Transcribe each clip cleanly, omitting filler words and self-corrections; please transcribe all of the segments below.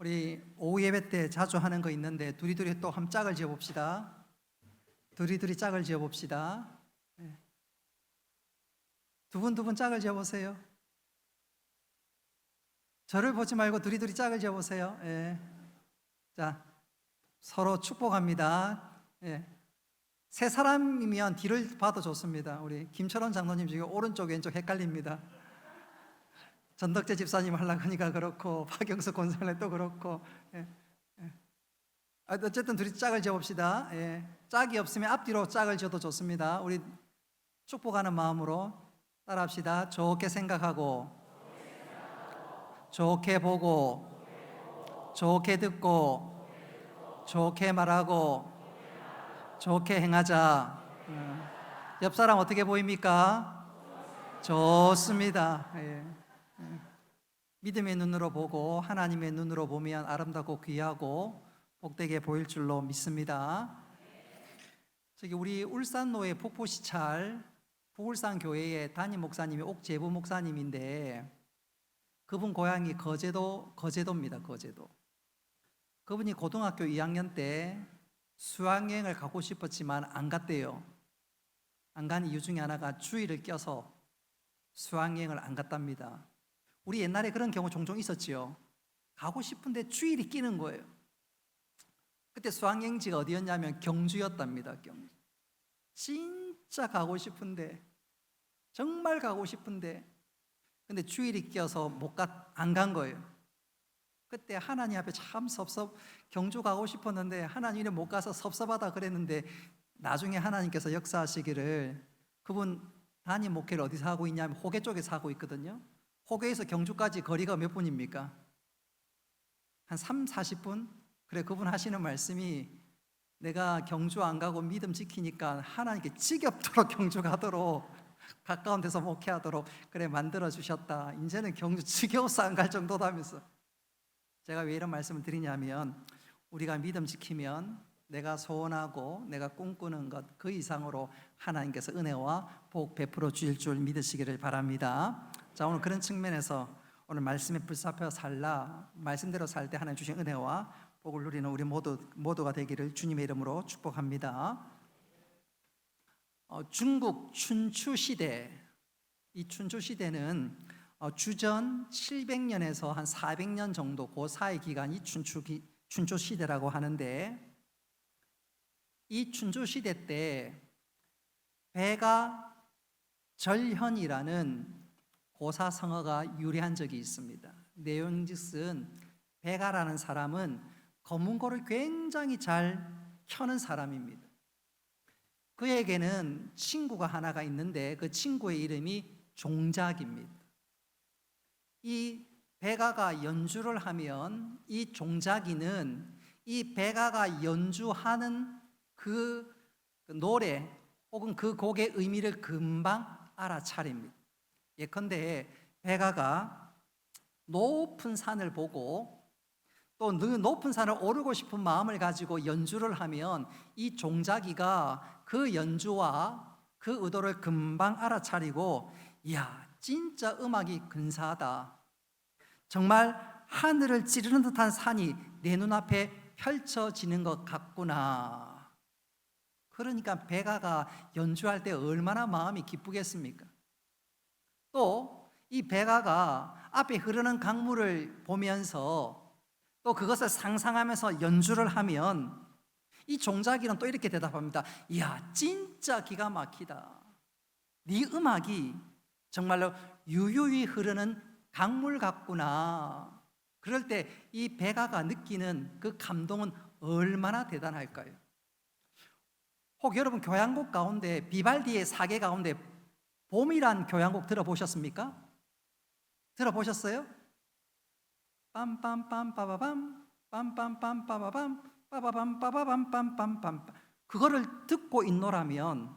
우리 오후 예배 때 자주 하는 거 있는데 두리두리 또 한 짝을 지어 봅시다. 두리두리 짝을 지어 봅시다. 두 분 짝을 지어 보세요. 저를 보지 말고 두리두리 짝을 지어 보세요. 자, 서로 축복합니다. 세 사람이면 뒤를 봐도 좋습니다. 우리 김철원 장로님 지금 오른쪽 왼쪽 헷갈립니다. 전덕재 집사님 하려고 하니까 그렇고 박영수 권사님 또 그렇고. 어쨌든 둘이 짝을 지어봅시다. 짝이 없으면 앞뒤로 짝을 지어도 좋습니다. 우리 축복하는 마음으로 따라합시다. 좋게 생각하고, 좋게 보고, 좋게 듣고, 좋게 말하고, 좋게 행하자. 옆 사람 어떻게 보입니까? 좋습니다. 믿음의 눈으로 보고 하나님의 눈으로 보면 아름답고 귀하고 복되게 보일 줄로 믿습니다. 저기 우리 울산노회 폭포시찰 부울산 교회의 담임 목사님이 옥재부 목사님인데 그분 고향이 거제도입니다. 거제도. 그분이 고등학교 2학년 때 수학여행을 가고 싶었지만 안 갔대요. 안 간 이유 중에 하나가 주일을 껴서 수학여행을 안 갔답니다. 우리 옛날에 그런 경우 종종 있었지요. 가고 싶은데 주일이 끼는 거예요. 그때 수학여행지가 어디였냐면 경주였답니다. 경주. 진짜 가고 싶은데, 정말 가고 싶은데, 근데 주일이 껴서 안 간 거예요. 그때 하나님 앞에 참 경주 가고 싶었는데 하나님이 못 가서 섭섭하다 그랬는데 나중에 하나님께서 역사하시기를, 그분 담임 목회를 어디서 하고 있냐면 호계 쪽에서 하고 있거든요. 호계에서 경주까지 거리가 몇 분입니까? 한 3, 40분? 그래, 그분 하시는 말씀이 내가 경주 안 가고 믿음 지키니까 하나님께 지겹도록 경주 가도록, 가까운 데서 목회하도록 그래 만들어 주셨다. 이제는 경주 지겨워서 안 갈 정도다면서. 제가 왜 이런 말씀을 드리냐면 우리가 믿음 지키면 내가 소원하고 내가 꿈꾸는 것 그 이상으로 하나님께서 은혜와 복 베풀어 주실 줄 믿으시기를 바랍니다. 자, 오늘 그런 측면에서 오늘 말씀에 붙잡혀 말씀대로 살 때 하나님 주신 은혜와 복을 누리는 우리 모두가 되기를 주님의 이름으로 축복합니다. 중국 춘추 시대, 이 춘추 시대는 주전 700년에서 한 400년 정도 그 사이 기간이 춘추 시대라고 하는데, 이 춘추 시대 때 배가 절현이라는 고사성어가 유래한 적이 있습니다. 내용즉슨 배가라는 사람은 검은고를 굉장히 잘 켜는 사람입니다. 그에게는 친구가 하나가 있는데 그 친구의 이름이 종작입니다. 이 배가가 연주를 하면 이 종작이는 이 배가가 연주하는 그 노래 혹은 그 곡의 의미를 금방 알아차립니다. 예컨대 배가가 높은 산을 보고 또 그 높은 산을 오르고 싶은 마음을 가지고 연주를 하면 이 종작이가 그 연주와 그 의도를 금방 알아차리고, 이야, 진짜 음악이 근사하다, 정말 하늘을 찌르는 듯한 산이 내 눈앞에 펼쳐지는 것 같구나. 그러니까 배가가 연주할 때 얼마나 마음이 기쁘겠습니까? 또 이 배가가 앞에 흐르는 강물을 보면서 또 그것을 상상하면서 연주를 하면 이 종작이는 또 이렇게 대답합니다. 이야, 진짜 기가 막히다. 네 음악이 정말로 유유히 흐르는 강물 같구나. 그럴 때 이 배가가 느끼는 그 감동은 얼마나 대단할까요? 혹 여러분 교향곡 가운데 비발디의 사계 가운데 봄이란 교향곡 들어보셨습니까? 들어보셨어요? 빰빰빰 빠바밤 빰빰빰 빠바밤 빠바밤 빠바밤 빰빰빰. 그거를 듣고 있노라면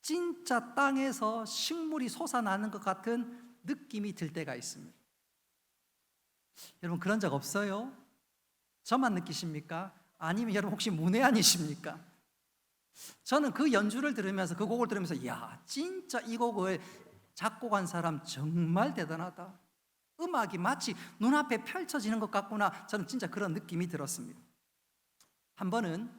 진짜 땅에서 식물이 솟아나는 것 같은 느낌이 들 때가 있습니다. 여러분 그런 적 없어요? 저만 느끼십니까? 아니면 여러분 혹시 문외한이십니까? 저는 그 연주를 들으면서, 그 곡을 들으면서, 야, 진짜 이 곡을 작곡한 사람 정말 대단하다. 음악이 마치 눈앞에 펼쳐지는 것 같구나. 저는 진짜 그런 느낌이 들었습니다. 한 번은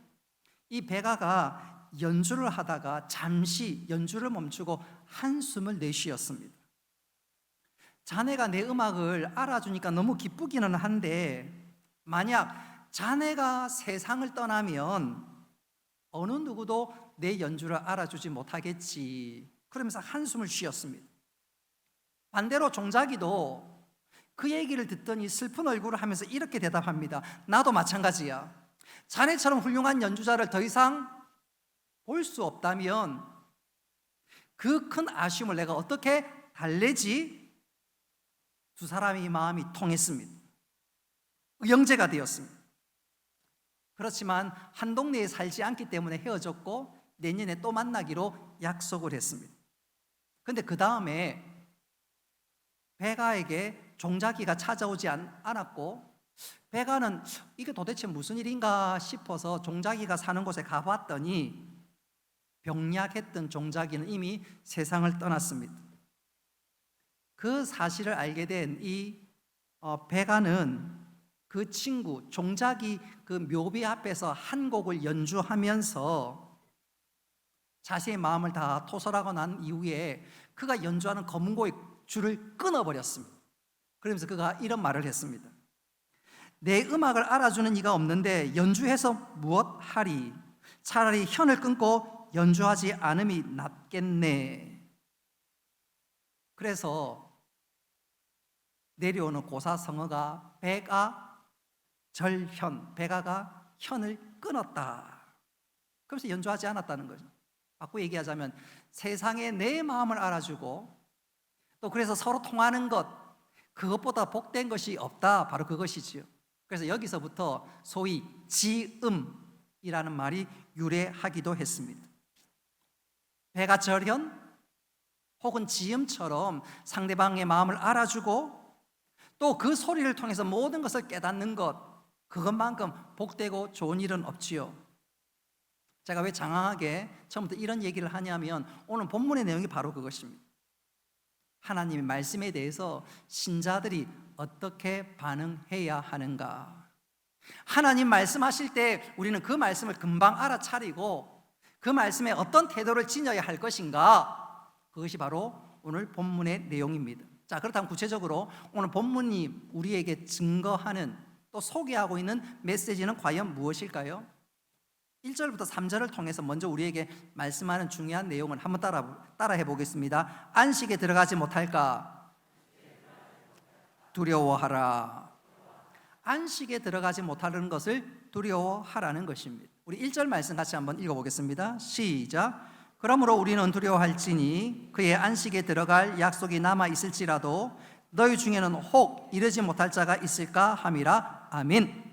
이 베가가 연주를 하다가 잠시 연주를 멈추고 한숨을 내쉬었습니다. 자네가 내 음악을 알아주니까 너무 기쁘기는 한데 만약 자네가 세상을 떠나면 어느 누구도 내 연주를 알아주지 못하겠지. 그러면서 한숨을 쉬었습니다. 반대로 종자기도 그 얘기를 듣더니 슬픈 얼굴을 하면서 이렇게 대답합니다. 나도 마찬가지야. 자네처럼 훌륭한 연주자를 더 이상 볼 수 없다면 그 큰 아쉬움을 내가 어떻게 달래지? 두 사람의 마음이 통했습니다. 영재가 되었습니다. 그렇지만 한 동네에 살지 않기 때문에 헤어졌고 내년에 또 만나기로 약속을 했습니다. 그런데 그 다음에 베가에게 종자기가 찾아오지 않았고 베가는 이게 도대체 무슨 일인가 싶어서 종자기가 사는 곳에 가봤더니 병약했던 종자기는 이미 세상을 떠났습니다. 그 사실을 알게 된 이 베가는 그 친구 종자기 그 묘비 앞에서 한 곡을 연주하면서 자신의 마음을 다 토설하고 난 이후에 그가 연주하는 검은고의 줄을 끊어버렸습니다. 그러면서 그가 이런 말을 했습니다. 내 음악을 알아주는 이가 없는데 연주해서 무엇 하리? 차라리 현을 끊고 연주하지 않음이 낫겠네. 그래서 내려오는 고사성어가 베가절현, 베가가 현을 끊었다. 그래서 연주하지 않았다는 거죠. 바꾸어 얘기하자면 세상에 내 마음을 알아주고 또 그래서 서로 통하는 것, 그것보다 복된 것이 없다. 바로 그것이지요. 그래서 여기서부터 소위 지음이라는 말이 유래하기도 했습니다. 베가절현 혹은 지음처럼 상대방의 마음을 알아주고 또 그 소리를 통해서 모든 것을 깨닫는 것, 그것만큼 복되고 좋은 일은 없지요. 제가 왜 장황하게 처음부터 이런 얘기를 하냐면 오늘 본문의 내용이 바로 그것입니다. 하나님의 말씀에 대해서 신자들이 어떻게 반응해야 하는가. 하나님 말씀하실 때 우리는 그 말씀을 금방 알아차리고 그 말씀에 어떤 태도를 지녀야 할 것인가, 그것이 바로 오늘 본문의 내용입니다. 자, 그렇다면 구체적으로 오늘 본문이 우리에게 증거하는 또 소개하고 있는 메시지는 과연 무엇일까요? 1절부터 3절을 통해서 먼저 우리에게 말씀하는 중요한 내용을 한번 따라해 보겠습니다. 안식에 들어가지 못할까? 두려워하라. 안식에 들어가지 못하는 것을 두려워하라는 것입니다. 우리 1절 말씀 같이 한번 읽어보겠습니다. 시작. 그러므로 우리는 두려워할지니 그의 안식에 들어갈 약속이 남아 있을지라도 너희 중에는 혹 이르지 못할 자가 있을까 함이라. 아멘.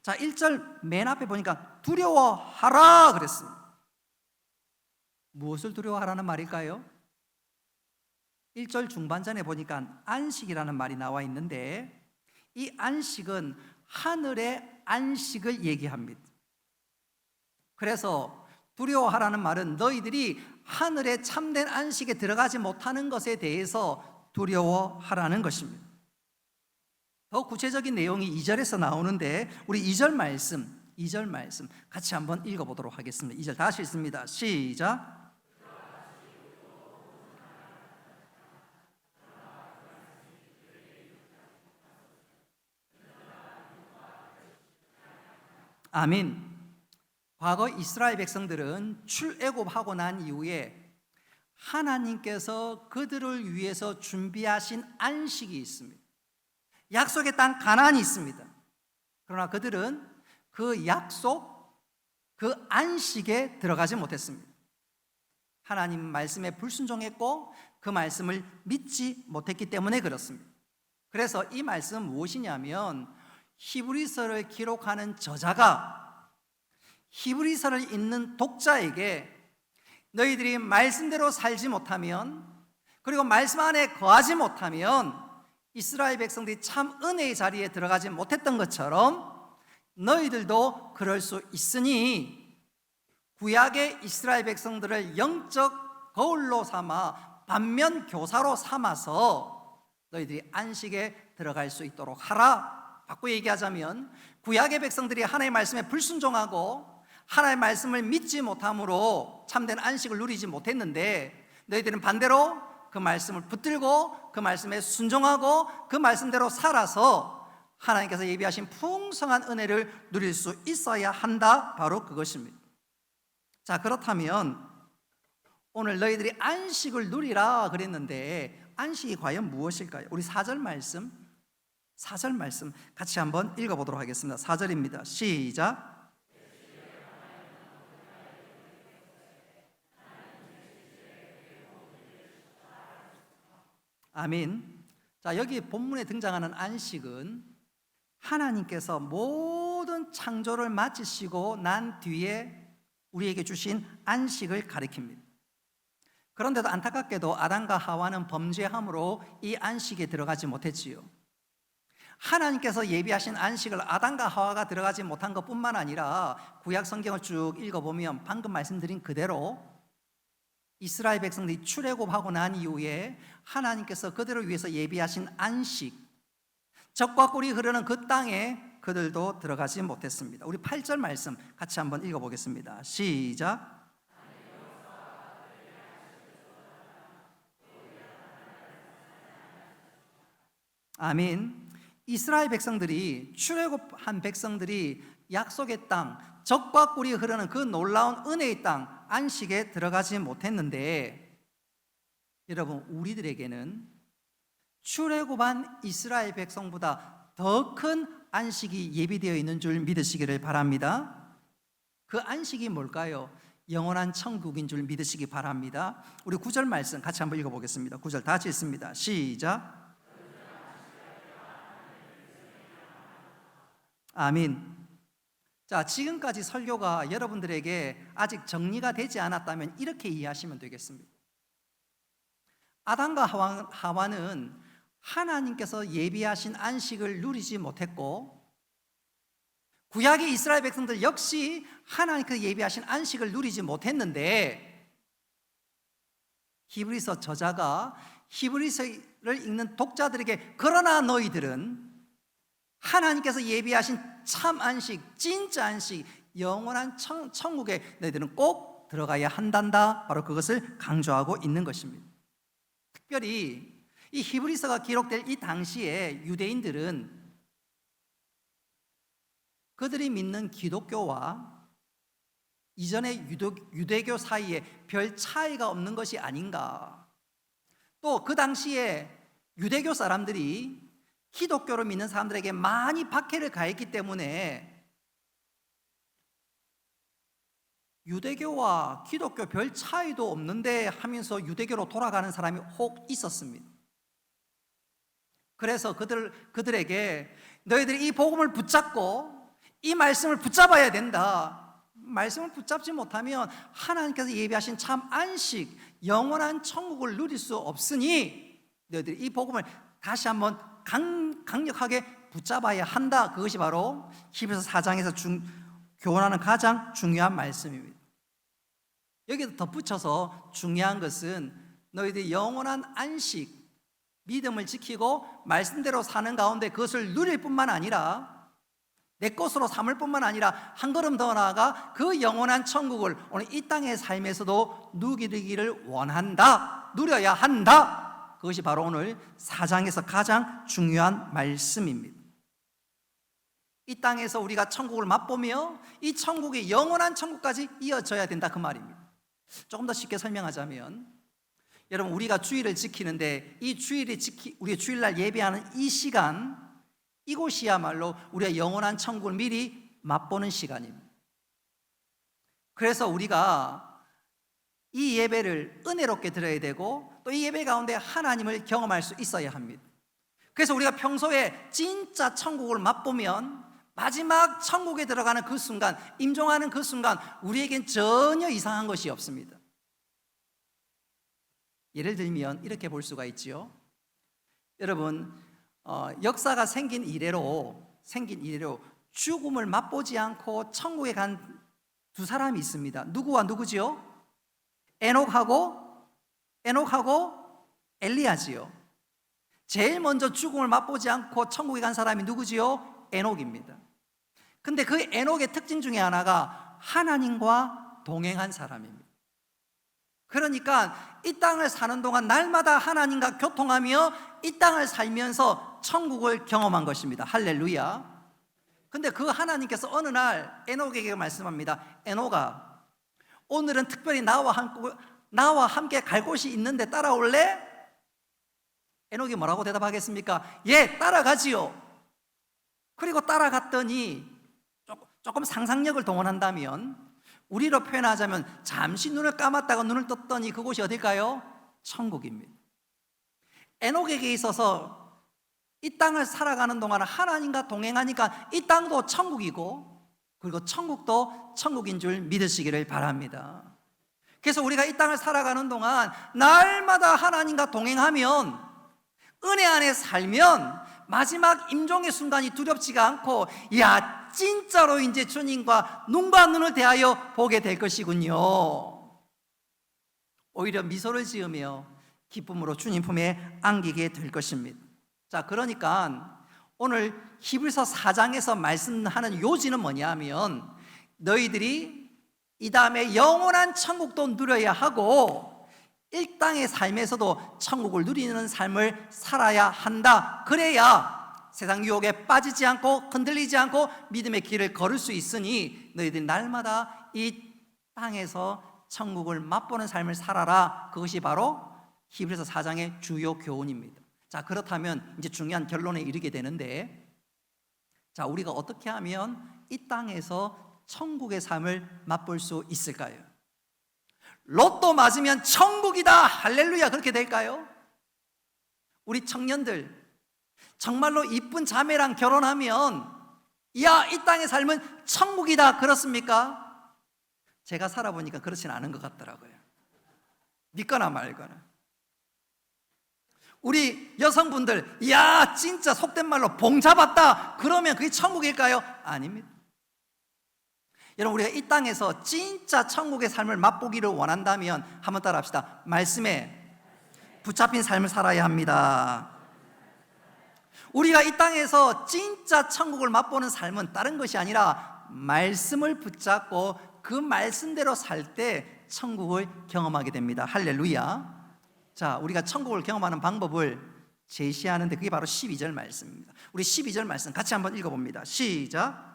자, 1절 맨 앞에 보니까 두려워하라 그랬습니다. 무엇을 두려워하라는 말일까요? 1절 중반전에 보니까 안식이라는 말이 나와 있는데 이 안식은 하늘의 안식을 얘기합니다. 그래서 두려워하라는 말은 너희들이 하늘의 참된 안식에 들어가지 못하는 것에 대해서 두려워하라는 것입니다. 더 구체적인 내용이 2절에서 나오는데 우리 2절 말씀 같이 한번 읽어보도록 하겠습니다. 2절 다시 읽습니다. 시작. 아멘. 과거 이스라엘 백성들은 출애굽하고 난 이후에 하나님께서 그들을 위해서 준비하신 안식이 있습니다. 약속의 땅 가나안이 있습니다. 그러나 그들은 그 약속, 그 안식에 들어가지 못했습니다. 하나님 말씀에 불순종했고 그 말씀을 믿지 못했기 때문에 그렇습니다. 그래서 이 말씀은 무엇이냐면 히브리서를 기록하는 저자가 히브리서를 읽는 독자에게 너희들이 말씀대로 살지 못하면 그리고 말씀 안에 거하지 못하면 이스라엘 백성들이 참 은혜의 자리에 들어가지 못했던 것처럼 너희들도 그럴 수 있으니 구약의 이스라엘 백성들을 영적 거울로 삼아 반면 교사로 삼아서 너희들이 안식에 들어갈 수 있도록 하라. 바꾸어 얘기하자면 구약의 백성들이 하나님의 말씀에 불순종하고 하나님의 말씀을 믿지 못함으로 참된 안식을 누리지 못했는데, 너희들은 반대로 그 말씀을 붙들고 그 말씀에 순종하고 그 말씀대로 살아서 하나님께서 예비하신 풍성한 은혜를 누릴 수 있어야 한다. 바로 그것입니다. 자, 그렇다면 오늘 너희들이 안식을 누리라 그랬는데 안식이 과연 무엇일까요? 우리 4절 말씀 같이 한번 읽어보도록 하겠습니다. 4절입니다. 시작. 아멘. 자, 여기 본문에 등장하는 안식은 하나님께서 모든 창조를 마치시고 난 뒤에 우리에게 주신 안식을 가리킵니다. 그런데도 안타깝게도 아담과 하와는 범죄함으로 이 안식에 들어가지 못했지요. 하나님께서 예비하신 안식을 아담과 하와가 들어가지 못한 것뿐만 아니라 구약 성경을 쭉 읽어보면 방금 말씀드린 그대로 이스라엘 백성들이 출애굽하고 난 이후에 하나님께서 그들을 위해서 예비하신 안식, 젖과 꿀이 흐르는 그 땅에 그들도 들어가지 못했습니다. 우리 8절 말씀 같이 한번 읽어보겠습니다. 시작. 아멘. 이스라엘 백성들이, 출애굽한 백성들이 약속의 땅, 젖과 꿀이 흐르는 그 놀라운 은혜의 땅 안식에 들어가지 못했는데, 여러분, 우리들에게는 출애굽한 이스라엘 백성보다 더 큰 안식이 예비되어 있는 줄 믿으시기를 바랍니다. 그 안식이 뭘까요? 영원한 천국인 줄 믿으시기 바랍니다. 우리 9절 말씀 같이 한번 읽어보겠습니다. 9절 다 같이 읽습니다. 시작. 아멘. 자, 지금까지 설교가 여러분들에게 아직 정리가 되지 않았다면 이렇게 이해하시면 되겠습니다. 아담과 하와는 하나님께서 예비하신 안식을 누리지 못했고, 구약의 이스라엘 백성들 역시 하나님께서 예비하신 안식을 누리지 못했는데, 히브리서 저자가 히브리서를 읽는 독자들에게 그러나 너희들은 하나님께서 예비하신 참 안식, 진짜 안식, 영원한 천국에 너희들은 꼭 들어가야 한단다. 바로 그것을 강조하고 있는 것입니다. 특별히 이 히브리서가 기록될 이 당시에 유대인들은 그들이 믿는 기독교와 이전의 유대교 사이에 별 차이가 없는 것이 아닌가. 또 그 당시에 유대교 사람들이 기독교를 믿는 사람들에게 많이 박해를 가했기 때문에 유대교와 기독교 별 차이도 없는데 하면서 유대교로 돌아가는 사람이 혹 있었습니다. 그래서 그들에게 너희들이 이 복음을 붙잡고 이 말씀을 붙잡아야 된다. 말씀을 붙잡지 못하면 하나님께서 예비하신 참 안식, 영원한 천국을 누릴 수 없으니 너희들이 이 복음을 다시 한번 강력하게 붙잡아야 한다. 그것이 바로 히브리서 4장에서 교훈하는 가장 중요한 말씀입니다. 여기서 덧붙여서 중요한 것은 너희들이 영원한 안식, 믿음을 지키고 말씀대로 사는 가운데 그것을 누릴 뿐만 아니라 내 것으로 삼을 뿐만 아니라 한 걸음 더 나아가 그 영원한 천국을 오늘 이 땅의 삶에서도 누리기를 원한다. 누려야 한다. 그것이 바로 오늘 4장에서 가장 중요한 말씀입니다. 이 땅에서 우리가 천국을 맛보며 이 천국이 영원한 천국까지 이어져야 된다, 그 말입니다. 조금 더 쉽게 설명하자면, 여러분, 우리가 주일을 지키는데 이 우리가 주일날 예배하는 이 시간, 이곳이야말로 우리의 영원한 천국을 미리 맛보는 시간입니다. 그래서 우리가 이 예배를 은혜롭게 드려야 되고 또 이 예배 가운데 하나님을 경험할 수 있어야 합니다. 그래서 우리가 평소에 진짜 천국을 맛보면 마지막 천국에 들어가는 그 순간, 임종하는 그 순간 우리에겐 전혀 이상한 것이 없습니다. 예를 들면 이렇게 볼 수가 있지요. 여러분, 역사가 생긴 이래로 죽음을 맛보지 않고 천국에 간 두 사람이 있습니다. 누구와 누구지요? 에녹하고 엘리야지요. 제일 먼저 죽음을 맛보지 않고 천국에 간 사람이 누구지요? 에녹입니다. 근데 그 에녹의 특징 중에 하나가 하나님과 동행한 사람입니다. 그러니까 이 땅을 사는 동안 날마다 하나님과 교통하며 이 땅을 살면서 천국을 경험한 것입니다. 할렐루야. 근데 그 하나님께서 어느 날 에녹에게 말씀합니다. 에녹아, 오늘은 특별히 나와 함께 갈 곳이 있는데 따라올래? 에녹이 뭐라고 대답하겠습니까? 예, 따라가지요. 그리고 따라갔더니 조금 상상력을 동원한다면, 우리로 표현하자면 잠시 눈을 감았다가 눈을 떴더니 그곳이 어딜까요? 천국입니다. 에녹에게 있어서 이 땅을 살아가는 동안 하나님과 동행하니까 이 땅도 천국이고, 그리고 천국도 천국인 줄 믿으시기를 바랍니다. 그래서 우리가 이 땅을 살아가는 동안 날마다 하나님과 동행하면, 은혜 안에 살면 마지막 임종의 순간이 두렵지가 않고, 야, 진짜로 이제 주님과 눈과 눈을 대하여 보게 될 것이군요. 오히려 미소를 지으며 기쁨으로 주님 품에 안기게 될 것입니다. 자, 그러니까 오늘 히브리서 4장에서 말씀하는 요지는 뭐냐면, 너희들이 이 다음에 영원한 천국도 누려야 하고 이 땅의 삶에서도 천국을 누리는 삶을 살아야 한다. 그래야 세상 유혹에 빠지지 않고 흔들리지 않고 믿음의 길을 걸을 수 있으니 너희들이 날마다 이 땅에서 천국을 맛보는 삶을 살아라. 그것이 바로 히브리서 4장의 주요 교훈입니다. 자, 그렇다면 이제 중요한 결론에 이르게 되는데, 자, 우리가 어떻게 하면 이 땅에서 천국의 삶을 맛볼 수 있을까요? 로또 맞으면 천국이다, 할렐루야, 그렇게 될까요? 우리 청년들, 정말로 이쁜 자매랑 결혼하면 야, 이 땅의 삶은 천국이다, 그렇습니까? 제가 살아보니까 그렇진 않은 것 같더라고요. 믿거나 말거나. 우리 여성분들, 야, 진짜 속된 말로 봉 잡았다, 그러면 그게 천국일까요? 아닙니다. 여러분, 우리가 이 땅에서 진짜 천국의 삶을 맛보기를 원한다면 한번 따라 합시다. 말씀에 붙잡힌 삶을 살아야 합니다. 우리가 이 땅에서 진짜 천국을 맛보는 삶은 다른 것이 아니라 말씀을 붙잡고 그 말씀대로 살 때 천국을 경험하게 됩니다. 할렐루야. 자, 우리가 천국을 경험하는 방법을 제시하는데 그게 바로 12절 말씀입니다. 우리 12절 말씀 같이 한번 읽어봅니다. 시작.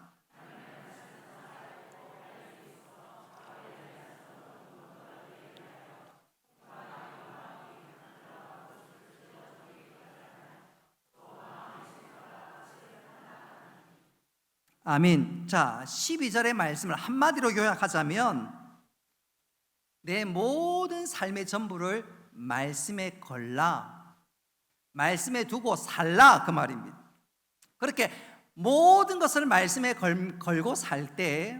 아멘. 자, 12절의 말씀을 한마디로 요약하자면 내 모든 삶의 전부를 말씀에 걸라, 말씀에 두고 살라, 그 말입니다. 그렇게 모든 것을 말씀에 걸고 살 때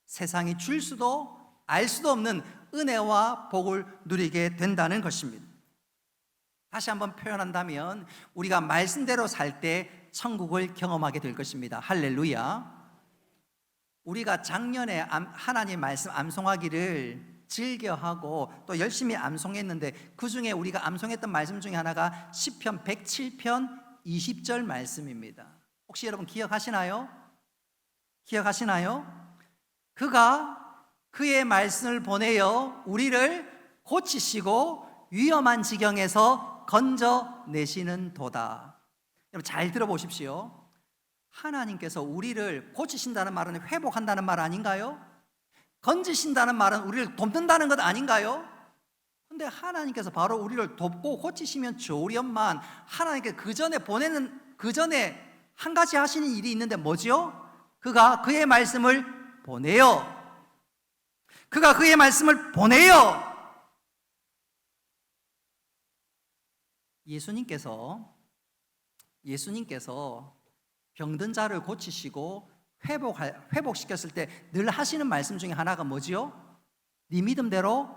세상이 줄 수도 알 수도 없는 은혜와 복을 누리게 된다는 것입니다. 다시 한번 표현한다면 우리가 말씀대로 살 때 천국을 경험하게 될 것입니다. 할렐루야. 우리가 작년에 하나님 말씀 암송하기를 즐겨하고 또 열심히 암송했는데, 그 중에 우리가 암송했던 말씀 중에 하나가 시편 107편 20절 말씀입니다. 혹시 여러분 기억하시나요? 그가 그의 말씀을 보내어 우리를 고치시고 위험한 지경에서 건져내시는 도다. 여러분 잘 들어보십시오. 하나님께서 우리를 고치신다는 말은 회복한다는 말 아닌가요? 건지신다는 말은 우리를 돕는다는 것 아닌가요? 근데 하나님께서 바로 우리를 돕고 고치시면 좋으련만 하나님께 그 전에 한 가지 하시는 일이 있는데 뭐지요? 그가 그의 말씀을 보내요. 예수님께서 병든 자를 고치시고 회복시켰을 때 늘 하시는 말씀 중에 하나가 뭐지요? 네 믿음대로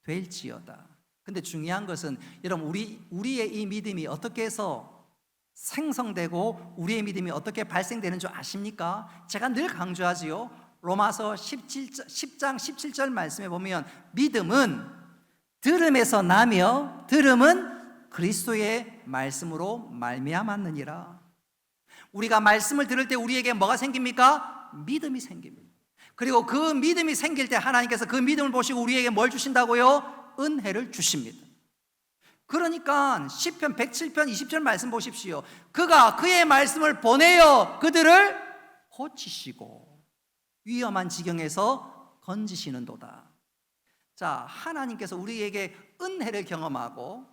될지어다. 근데 중요한 것은 여러분, 우리의 이 믿음이 어떻게 해서 생성되고 우리의 믿음이 어떻게 발생되는 줄 아십니까? 제가 늘 강조하지요. 로마서 10장 17절 말씀에 보면 믿음은 들음에서 나며 들음은 그리스도의 말씀으로 말미암았느니라. 우리가 말씀을 들을 때 우리에게 뭐가 생깁니까? 믿음이 생깁니다. 그리고 그 믿음이 생길 때 하나님께서 그 믿음을 보시고 우리에게 뭘 주신다고요? 은혜를 주십니다. 그러니까 시편 107편 20절 말씀 보십시오. 그가 그의 말씀을 보내어 그들을 고치시고 위험한 지경에서 건지시는도다. 자, 하나님께서 우리에게 은혜를 경험하고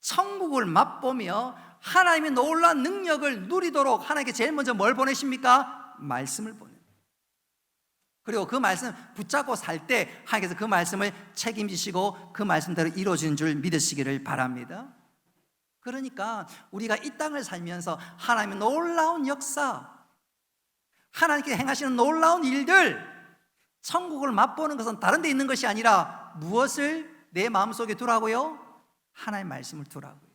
천국을 맛보며 하나님의 놀라운 능력을 누리도록 하나님께 제일 먼저 뭘 보내십니까? 말씀을 보내요. 그리고 그 말씀 붙잡고 살 때 하나님께서 그 말씀을 책임지시고 그 말씀대로 이루어지는 줄 믿으시기를 바랍니다. 그러니까 우리가 이 땅을 살면서 하나님의 놀라운 역사, 하나님께 행하시는 놀라운 일들, 천국을 맛보는 것은 다른 데 있는 것이 아니라 무엇을 내 마음속에 두라고요? 하나님의 말씀을 두라고요.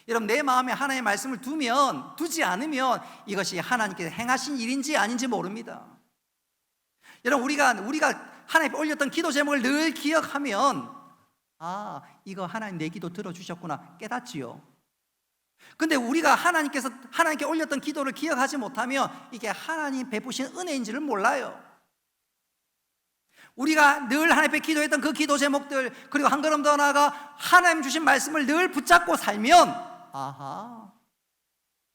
여러분, 내 마음에 하나님의 말씀을 두지 않으면 이것이 하나님께서 행하신 일인지 아닌지 모릅니다. 여러분, 우리가 하나님께 올렸던 기도 제목을 늘 기억하면 이거 하나님 내 기도 들어주셨구나 깨닫지요. 근데 우리가 하나님께 올렸던 기도를 기억하지 못하면 이게 하나님 베푸신 은혜인지를 몰라요. 우리가 늘 하나님께 기도했던 그 기도 제목들, 그리고 한 걸음 더 나아가 하나님 주신 말씀을 늘 붙잡고 살면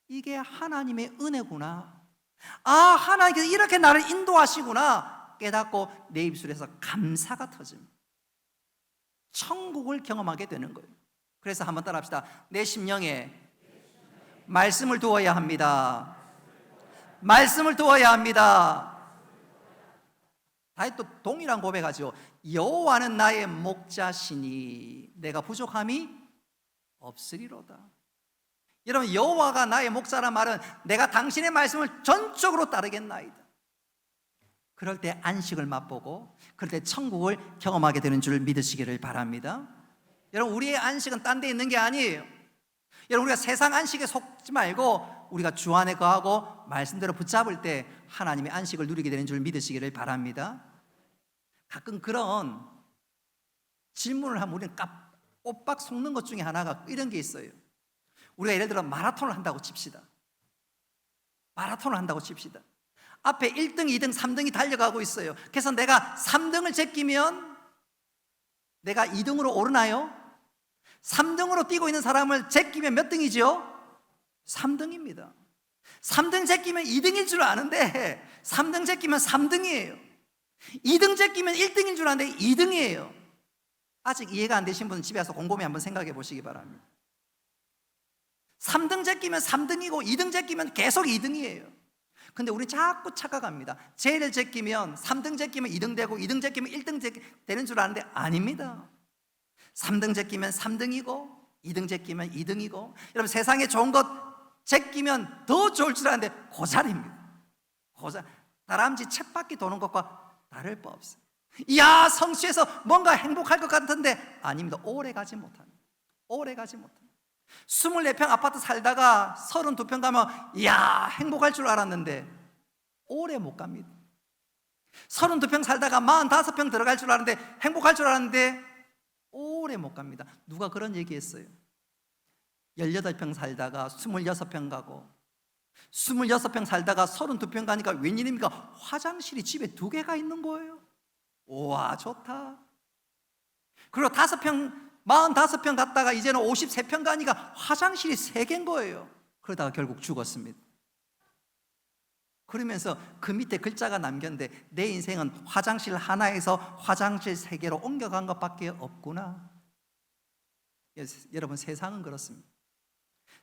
이게 하나님의 은혜구나, 하나님께서 이렇게 나를 인도하시구나 깨닫고 내 입술에서 감사가 터집니다. 천국을 경험하게 되는 거예요. 그래서 한번 따라합시다. 내 심령에 말씀을 두어야 합니다. 말씀을 두어야 합니다. 다윗도 동일한 고백하죠. 여호와는 나의 목자시니 내가 부족함이 없으리로다. 여러분, 여호와가 나의 목자란 말은 내가 당신의 말씀을 전적으로 따르겠나이다. 그럴 때 안식을 맛보고 그럴 때 천국을 경험하게 되는 줄 믿으시기를 바랍니다. 여러분, 우리의 안식은 딴 데 있는 게 아니에요. 여러분, 우리가 세상 안식에 속지 말고 우리가 주 안에 거하고 말씀대로 붙잡을 때 하나님의 안식을 누리게 되는 줄 믿으시기를 바랍니다. 가끔 그런 질문을 하면 우리는 깜빡 속는 것 중에 하나가 이런 게 있어요. 우리가 예를 들어 마라톤을 한다고 칩시다. 앞에 1등, 2등, 3등이 달려가고 있어요. 그래서 내가 3등을 제끼면 내가 2등으로 오르나요? 3등으로 뛰고 있는 사람을 제끼면 몇 등이죠? 3등입니다. 3등 제끼면 2등일 줄 아는데 3등 제끼면 3등이에요. 2등 제끼면 1등인 줄 아는데 2등이에요. 아직 이해가 안 되신 분은 집에 와서 곰곰이 한번 생각해 보시기 바랍니다. 3등 제끼면 3등이고 2등 제끼면 계속 2등이에요. 근데 우리 자꾸 착각합니다. 제일 제끼면 3등 제끼면 2등 되고 2등 제끼면 1등 되는 줄 아는데 아닙니다. 3등 제끼면 3등이고 2등 제끼면 2등이고, 여러분, 세상에 좋은 것 제끼면 더 좋을 줄 아는데 고자리입니다. 다람쥐 쳇바퀴 도는 것과 다를 바 없어요. 이야, 성취해서 뭔가 행복할 것 같은데 아닙니다. 오래 가지 못합니다. 24평 아파트 살다가 32평 가면 이야, 행복할 줄 알았는데 오래 못 갑니다. 32평 살다가 45평 들어갈 줄 알았는데 행복할 줄 알았는데 오래 못 갑니다. 누가 그런 얘기했어요. 18평 살다가 26평 가고 26평 살다가 32평 가니까 웬일입니까? 화장실이 집에 2개가 있는 거예요. 우와, 좋다. 그리고 45평 갔다가 이제는 53평 가니까 화장실이 3개인 거예요. 그러다가 결국 죽었습니다. 그러면서 그 밑에 글자가 남겼는데 내 인생은 화장실 하나에서 화장실 3개로 옮겨간 것밖에 없구나. 여러분, 세상은 그렇습니다.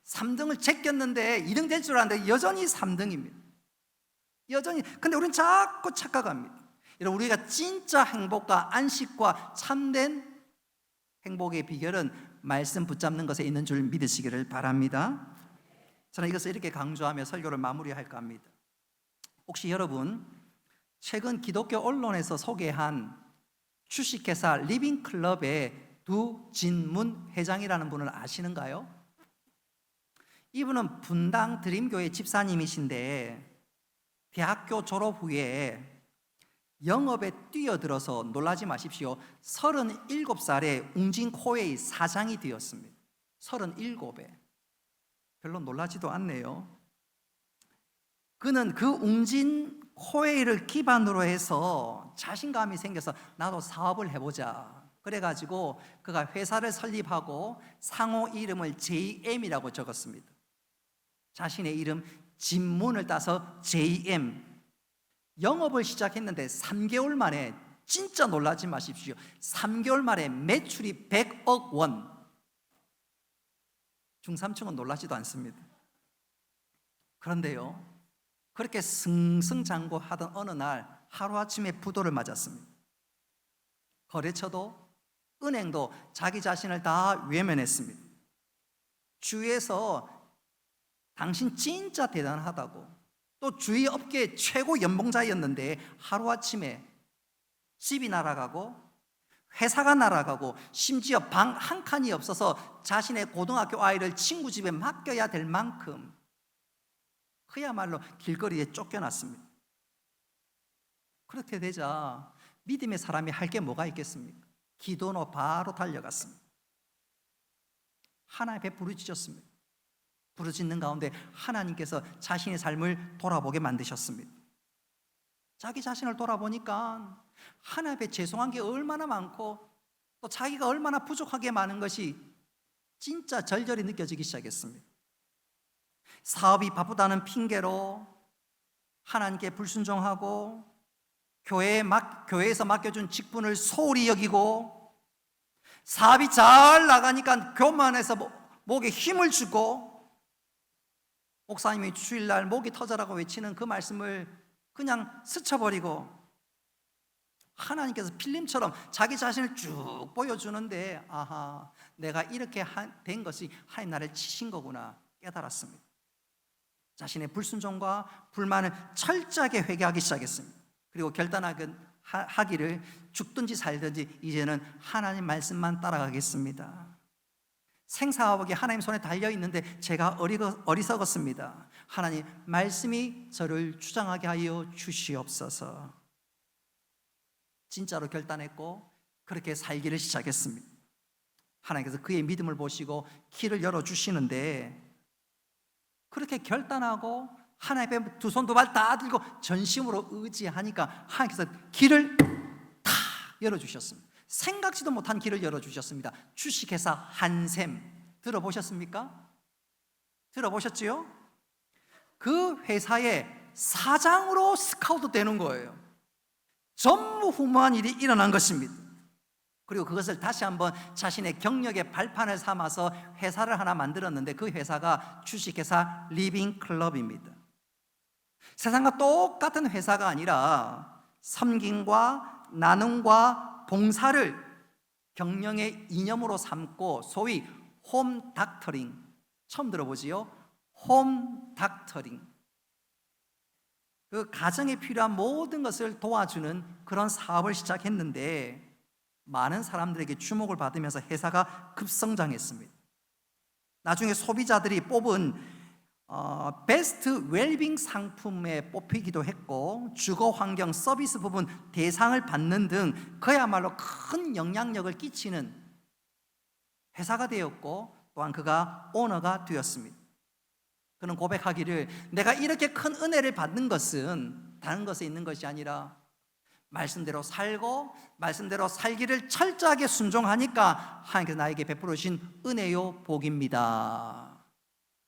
3등을 제꼈는데 2등 될 줄 알았는데 여전히 3등입니다. 근데 우리는 자꾸 착각합니다. 여러분, 우리가 진짜 행복과 안식과 참된 행복의 비결은 말씀 붙잡는 것에 있는 줄 믿으시기를 바랍니다. 저는 이것을 이렇게 강조하며 설교를 마무리할까 합니다. 혹시 여러분, 최근 기독교 언론에서 소개한 주식회사 리빙클럽의 두진문 회장이라는 분을 아시는가요? 이분은 분당 드림교회 집사님이신데 대학교 졸업 후에 영업에 뛰어들어서 놀라지 마십시오. 37살에 웅진코웨이 사장이 되었습니다. 37배. 별로 놀라지도 않네요. 그는 그 웅진 코웨이를 기반으로 해서 자신감이 생겨서 나도 사업을 해보자. 그래가지고 그가 회사를 설립하고 상호 이름을 JM이라고 적었습니다. 자신의 이름 진문을 따서 JM. 영업을 시작했는데 3개월 만에, 진짜 놀라지 마십시오, 3개월 만에 매출이 100억 원. 중삼층은 놀라지도 않습니다. 그런데요, 그렇게 승승장구하던 어느 날 하루아침에 부도를 맞았습니다. 거래처도 은행도 자기 자신을 다 외면했습니다. 주위에서 당신 진짜 대단하다고, 또 주위 업계 최고 연봉자였는데 하루아침에 집이 날아가고 회사가 날아가고 심지어 방 한 칸이 없어서 자신의 고등학교 아이를 친구 집에 맡겨야 될 만큼 그야말로 길거리에 쫓겨났습니다. 그렇게 되자 믿음의 사람이 할 게 뭐가 있겠습니까? 기도로 바로 달려갔습니다. 하나님 앞에 부르짖었습니다. 부르짖는 가운데 하나님께서 자신의 삶을 돌아보게 만드셨습니다. 자기 자신을 돌아보니까 하나님 앞에 죄송한 게 얼마나 많고 또 자기가 얼마나 부족하게 많은 것이 진짜 절절히 느껴지기 시작했습니다. 사업이 바쁘다는 핑계로 하나님께 불순종하고 교회에서 맡겨준 직분을 소홀히 여기고, 사업이 잘 나가니까 교만해서 목에 힘을 주고, 목사님이 주일날 목이 터져라고 외치는 그 말씀을 그냥 스쳐버리고, 하나님께서 필름처럼 자기 자신을 쭉 보여주는데, 아하, 내가 이렇게 된 것이 하나님 나를 치신 거구나 깨달았습니다. 자신의 불순종과 불만을 철저하게 회개하기 시작했습니다. 그리고 결단하기를 죽든지 살든지 이제는 하나님 말씀만 따라가겠습니다. 생사화복이 하나님 손에 달려있는데 제가 어리석었습니다. 하나님 말씀이 저를 주장하게 하여 주시옵소서. 진짜로 결단했고 그렇게 살기를 시작했습니다. 하나님께서 그의 믿음을 보시고 길을 열어주시는데, 그렇게 결단하고 하나님 앞에 두 손 두 발 다 들고 전심으로 의지하니까 하나님께서 길을 다 열어주셨습니다. 생각지도 못한 길을 열어주셨습니다. 주식회사 한샘 들어보셨습니까? 들어보셨지요? 그 회사의 사장으로 스카우트 되는 거예요. 전무후무한 일이 일어난 것입니다. 그리고 그것을 다시 한번 자신의 경력의 발판을 삼아서 회사를 하나 만들었는데, 그 회사가 주식회사 리빙클럽입니다. 세상과 똑같은 회사가 아니라 섬김과 나눔과 봉사를 경영의 이념으로 삼고, 소위 홈 닥터링, 처음 들어보지요? 홈 닥터링, 그 가정에 필요한 모든 것을 도와주는 그런 사업을 시작했는데, 많은 사람들에게 주목을 받으면서 회사가 급성장했습니다. 나중에 소비자들이 뽑은 베스트 웰빙 상품에 뽑히기도 했고, 주거 환경 서비스 부분 대상을 받는 등 그야말로 큰 영향력을 끼치는 회사가 되었고, 또한 그가 오너가 되었습니다. 그는 고백하기를, 내가 이렇게 큰 은혜를 받는 것은 다른 것에 있는 것이 아니라 말씀대로 살고 말씀대로 살기를 철저하게 순종하니까 하나님께서 나에게 베풀어 주신 은혜요 복입니다.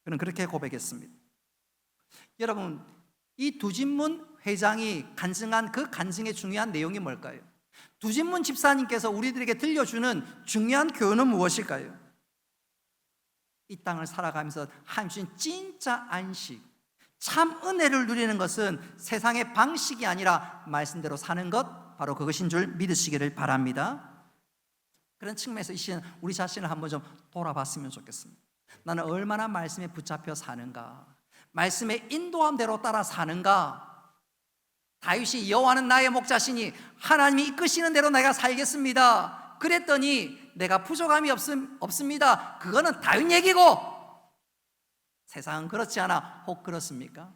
그는 그렇게 고백했습니다. 여러분, 이 두진문 회장이 간증한 그 간증의 중요한 내용이 뭘까요? 두진문 집사님께서 우리들에게 들려주는 중요한 교훈은 무엇일까요? 이 땅을 살아가면서 하나님 주신 진짜 안식, 참 은혜를 누리는 것은 세상의 방식이 아니라 말씀대로 사는 것, 바로 그것인 줄 믿으시기를 바랍니다. 그런 측면에서 이 시간 우리 자신을 한번 좀 돌아봤으면 좋겠습니다. 나는 얼마나 말씀에 붙잡혀 사는가, 말씀의 인도함대로 따라 사는가. 다윗이 여호와는 나의 목자시니 하나님이 이끄시는 대로 내가 살겠습니다. 그랬더니 내가 부족함이 없습니다. 그거는 다윗 얘기고, 세상은 그렇지 않아. 혹 그렇습니까?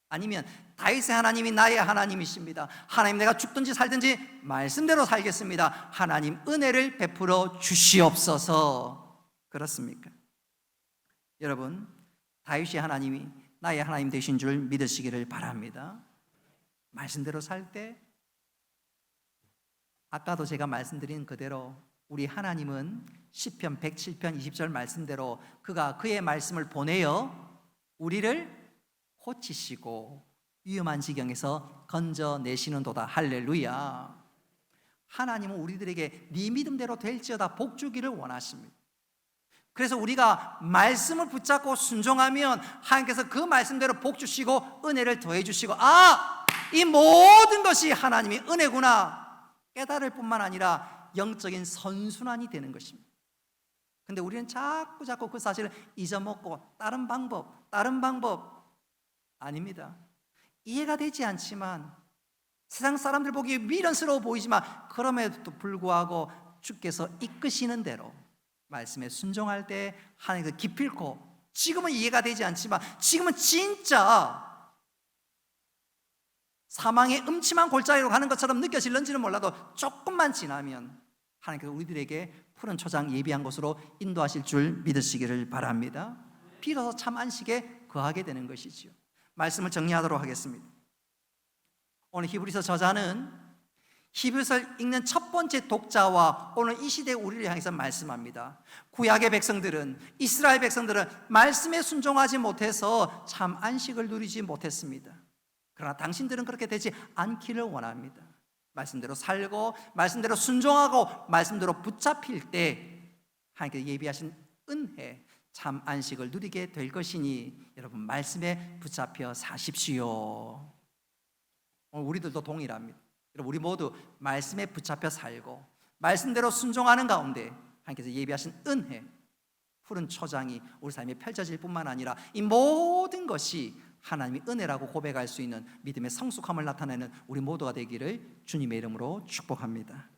아니면 다윗의 하나님이 나의 하나님이십니다. 하나님, 내가 죽든지 살든지 말씀대로 살겠습니다. 하나님 은혜를 베풀어 주시옵소서. 그렇습니까? 여러분, 다윗이 하나님이 나의 하나님 되신 줄 믿으시기를 바랍니다. 말씀대로 살 때, 아까도 제가 말씀드린 그대로 우리 하나님은 시편 107편 20절 말씀대로 그가 그의 말씀을 보내어 우리를 고치시고 위험한 지경에서 건져내시는도다. 할렐루야. 하나님은 우리들에게 네 믿음대로 될지어다 복 주기를 원하십니다. 그래서 우리가 말씀을 붙잡고 순종하면 하나님께서 그 말씀대로 복 주시고 은혜를 더해 주시고, 이 모든 것이 하나님의 은혜구나 깨달을 뿐만 아니라 영적인 선순환이 되는 것입니다. 근데 우리는 자꾸 그 사실을 잊어먹고 다른 방법 아닙니다. 이해가 되지 않지만, 세상 사람들 보기에 미련스러워 보이지만 그럼에도 불구하고 주께서 이끄시는 대로 말씀에 순종할 때 하나님께서 기필코, 지금은 이해가 되지 않지만 지금은 진짜 사망의 음침한 골짜기로 가는 것처럼 느껴질는지는 몰라도 조금만 지나면 하나님께서 우리들에게 푸른 초장 예비한 곳으로 인도하실 줄 믿으시기를 바랍니다. 비로소 참 안식에 거하게 되는 것이지요. 말씀을 정리하도록 하겠습니다. 오늘 히브리서 저자는 히브리서를 읽는 첫 번째 독자와 오늘 이 시대 우리를 향해서 말씀합니다. 구약의 백성들은, 이스라엘 백성들은 말씀에 순종하지 못해서 참 안식을 누리지 못했습니다. 그러나 당신들은 그렇게 되지 않기를 원합니다. 말씀대로 살고 말씀대로 순종하고 말씀대로 붙잡힐 때 하나님께서 예비하신 은혜, 참 안식을 누리게 될 것이니 여러분 말씀에 붙잡혀 사십시오. 오늘 우리들도 동일합니다. 여러분 우리 모두 말씀에 붙잡혀 살고 말씀대로 순종하는 가운데 하나님께서 예비하신 은혜, 푸른 초장이 우리 삶에 펼쳐질 뿐만 아니라 이 모든 것이 하나님의 은혜라고 고백할 수 있는 믿음의 성숙함을 나타내는 우리 모두가 되기를 주님의 이름으로 축복합니다.